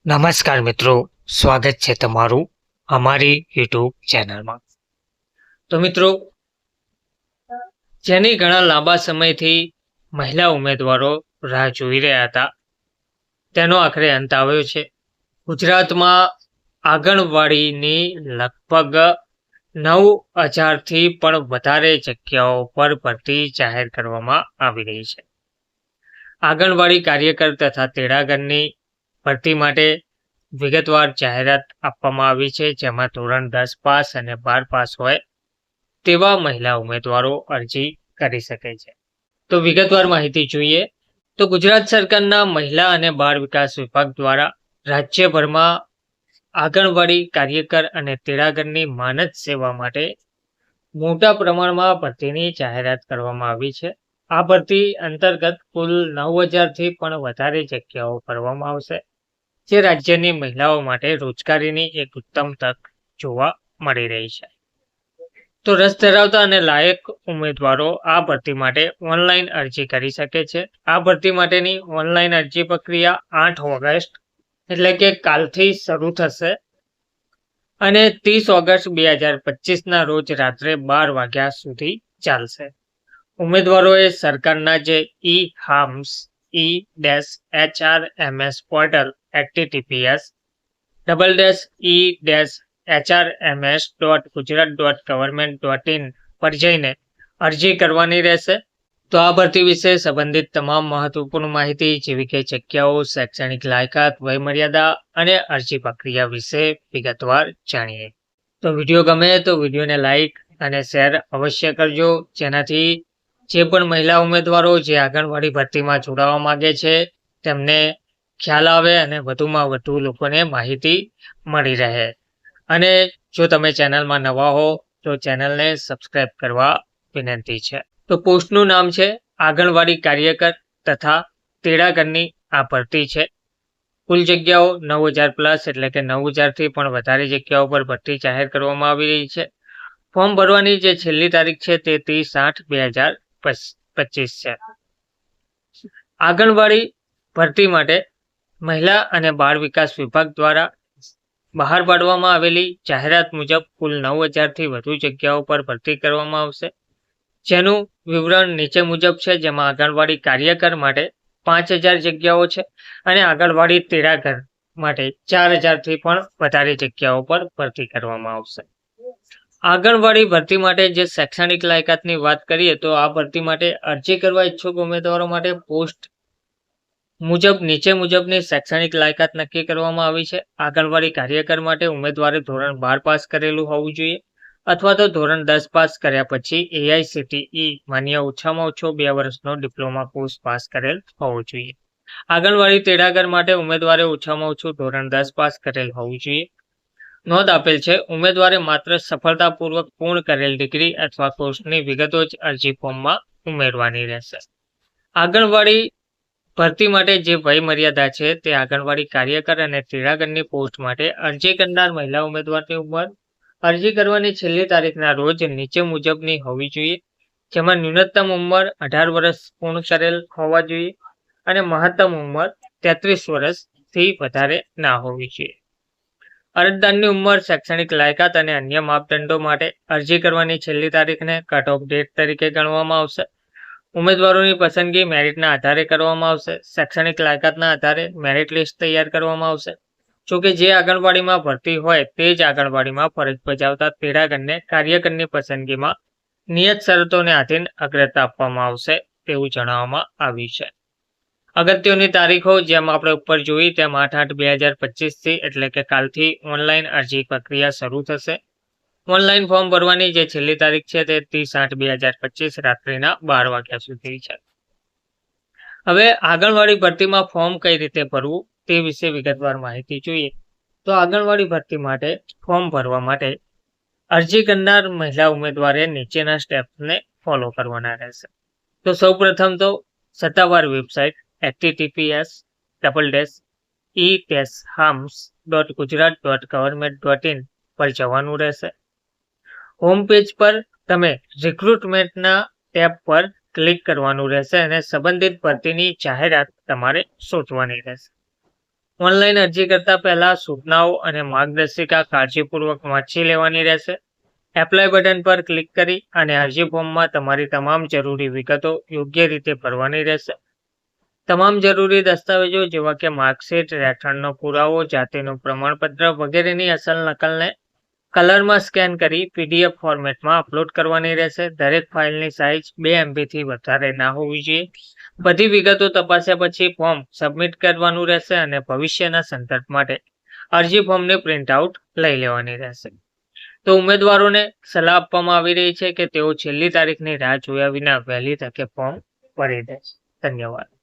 નમસ્કાર મિત્રો, સ્વાગત છે તમારું અમારી યુટ્યુબ ચેનલમાં. તો મિત્રો, જેની ઘણા લાંબા સમયથી મહિલા ઉમેદવારો રાહ જોઈ રહ્યા હતા, તેનો આખરે અંત આવ્યો છે. ગુજરાતમાં આંગણવાડીની લગભગ 9,000થી પણ વધારે જગ્યાઓ પર ભરતી જાહેર કરવામાં આવી રહી છે. આંગણવાડી કાર્યકર તથા તેડાગરની ભરતી માટે વિગતવાર જાહેરાત આપવામાં આવી છે, જેમાં ધોરણ 10 પાસ અને 12 પાસ હોય તેવા મહિલા ઉમેદવારો અરજી કરી શકે છે. તો વિગતવાર માહિતી જોઈએ તો ગુજરાત સરકારના મહિલા અને બાળ વિકાસ વિભાગ દ્વારા રાજ્યભરમાં આંગણવાડી કાર્યકર અને તેડાગરની માનદ સેવા માટે મોટા પ્રમાણમાં ભરતીની જાહેરાત કરવામાં આવી છે. આ ભરતી અંતર્ગત કુલ 9,000થી પણ વધારે જગ્યાઓ ભરવામાં આવશે, જે રાજ્યની મહિલાઓ માટે રોજગારીની એક ઉત્તમ તક જોવા મળી રહી છે. તો રસ ધરાવતા અને લાયક ઉમેદવારો આ ભરતી માટે ઓનલાઈન અરજી કરી શકે છે. આ ભરતી માટેની ઓનલાઈન અરજી પ્રક્રિયા 8 ઓગસ્ટ એટલે કે કાલથી શરૂ થશે અને 30 ઓગસ્ટ 2025ના રોજ રાત્રે 12 વાગ્યા સુધી ચાલશે. ઉમેદવારોએ સરકારના જે e-HAMS e-HRMS પોર્ટલ https://e-hrms.gujarat.government.in પર જઈને અરજી કરવાની રહેશે. તો આ ભરતી વિશે સંબંધિત તમામ મહત્વપૂર્ણ માહિતી જેવી કે જગ્યાઓ, શૈક્ષણિક લાયકાત, વયમર્યાદા અને અરજી પ્રક્રિયા વિશે વિગતવાર જાણીએ. તો વિડીયો ગમે તો વિડીયોને લાઈક અને શેર અવશ્ય કરજો, જેનાથી જે પણ મહિલા ઉમેદવારો જે આંગણવાડી ભરતીમાં જોડાવા માંગે છે તેમને ખ્યાલ આવે અને વધુમાં વધુ લોકોને માહિતી મળી રહે. અને જો તમે ચેનલમાં નવા હો તો ચેનલને સબસ્ક્રાઇબ કરવા વિનંતી છે. તો પોસ્ટનું નામ છે આંગણવાડી કાર્યકર તથા તેડાગરની આ ભરતી છે. કુલ જગ્યાઓ 9,000 પ્લસ એટલે કે 9,000થી પણ વધારે જગ્યાઓ પર ભરતી જાહેર કરવામાં આવી રહી છે. ફોર્મ ભરવાની જે છેલ્લી તારીખ છે તે 30/8/2025 છે. આંગણવાડી ભરતી માટે મહિલા અને બાળ વિકાસ વિભાગ દ્વારા બહાર પાડવામાં આવેલી જાહેરાત મુજબ કુલ 9,000થી વધુ જગ્યાઓ પર ભરતી કરવામાં આવશે, જેનું વિવરણ નીચે મુજબ છે, જેમાં આંગણવાડી કાર્યકર માટે 5,000 જગ્યાઓ છે અને આંગણવાડી તેડાગર માટે 4,000થી પણ વધારે જગ્યાઓ પર ભરતી કરવામાં આવશે. આંગણવાડી ભરતી માટે જે શૈક્ષણિક લાયકાતની વાત કરીએ તો આ ભરતી માટે અરજી કરવા ઈચ્છુક ઉમેદવારો માટે પોસ્ટ મુજબ નીચે મુજબની શૈક્ષણિક લાયકાત નક્કી કરવામાં આવી છે. આંગણવાડી કાર્યકર માટે ઉમેદવારે ધોરણ 12 પાસ કરેલું હોવું જોઈએ અથવા તો ધોરણ 10 પાસ કર્યા પછી AICTE માન્ય ઓછામાં ઓછો 2 વર્ષનો ડિપ્લોમા કોર્સ પાસ કરેલ હોવો જોઈએ. આંગણવાડી તેડાગર માટે ઉમેદવારે ઓછામાં ઓછું ધોરણ 10 પાસ કરેલ હોવું જોઈએ. નોંધ આપેલ છે, ઉમેદવારે માત્ર સફળતાપૂર્વક પૂર્ણ કરેલ ડિગ્રી અથવા કોર્સની વિગતો જ અરજી ફોર્મમાં ઉમેરવાની રહેશે. આંગણવાડી ભરતી માટે જે વય મર્યાદા છે તે આંગણવાડી કાર્યકર અને તેડાગરની પોસ્ટ માટે અરજી કરનાર મહિલા ઉમેદવારની ઉંમર અરજી કરવાની છેલ્લી તારીખના રોજ નીચે મુજબની હોવી જોઈએ, જેમાં ન્યૂનતમ ઉંમર 18 વર્ષ પૂર્ણ કરેલ હોવા જોઈએ અને મહત્તમ ઉંમર 33 વર્ષથી વધારે ના હોવી જોઈએ. અરજદારની ઉંમર, શૈક્ષણિક લાયકાત અને અન્ય માપદંડો માટે અરજી કરવાની છેલ્લી તારીખને કટ ઓફ ડેટ તરીકે ગણવામાં આવશે. ઉમેદવારોની પસંદગી મેરિટના આધારે કરવામાં આવશે. શૈક્ષણિક લાયકાતના આધારે મેરિટ લિસ્ટ તૈયાર કરવામાં આવશે. જોકે જે આંગણવાડીમાં ભરતી હોય તે જ આંગણવાડીમાં ફરજ બજાવતા તેડાગરને કાર્યકરની પસંદગીમાં નિયત શરતોને આધીન અગ્રતા આપવામાં આવશે તેવું જણાવવામાં આવ્યું છે. અગત્યની તારીખો જેમ આપણે ઉપર જોઈ તેમ 8/8/2025થી એટલે કે કાલથી ઓનલાઈન અરજી પ્રક્રિયા શરૂ થશે. ઓનલાઈન ફોર્મ ભરવાની જે છેલ્લી તારીખ છે તે 30/8/2025 રાત્રિના 12 વાગ્યા સુધી છે. હવે આંગણવાડી ભરતીમાં ફોર્મ કઈ રીતે ભરવું તે વિશે વિગતવાર માહિતી જોઈએ. તો આંગણવાડી ભરતી માટે ફોર્મ ભરવા માટે અરજી કરનાર મહિલા ઉમેદવારે નીચેના સ્ટેપ્સને ફોલો કરવાના રહેશે. તો સૌપ્રથમ તો સત્તાવાર વેબસાઇટ https://e-hams.gujarat.government.in પર જવાનું રહેશે. હોમ પેજ પર તમે રિક્રુટમેન્ટના ટેબ પર ક્લિક કરવાનું રહેશે અને સંબંધિત ભરતીની જાહેરાત તમારે શોધવાની રહેશે. ઓનલાઈન અરજી કરતા પહેલા સૂચનાઓ અને માર્ગદર્શિકા કાળજીપૂર્વક વાંચી લેવાની રહેશે. એપ્લાય બટન પર ક્લિક કરી અને અરજી ફોર્મમાં તમારી તમામ જરૂરી વિગતો યોગ્ય રીતે ભરવાની રહેશે. તમામ જરૂરી દસ્તાવેજો જેવા કે માર્કશીટ, રહેઠાણનો પુરાવો, જાતિનું પ્રમાણપત્ર વગેરેની અસલ નકલને કલરમાં સ્કેન કરી PDF ફોર્મેટમાં અપલોડ કરવાની રહેશે. દરેક ફાઇલની સાઇઝ 2 MB થી વધારે ના હોવી જોઈએ. બધી વિગતો તપાસ્યા પછી ફોર્મ સબમિટ કરવાનું રહેશે અને ભવિષ્યના સંદર્ભ માટે અરજી ફોર્મની પ્રિન્ટઆઉટ લઈ લેવાની રહેશે. તો ઉમેદવારોને સલાહ આપવામાં આવી રહી છે કે તેઓ છેલ્લી તારીખની રાહ જોયા વિના વહેલી તકે ફોર્મ ભરી દે. ધન્યવાદ.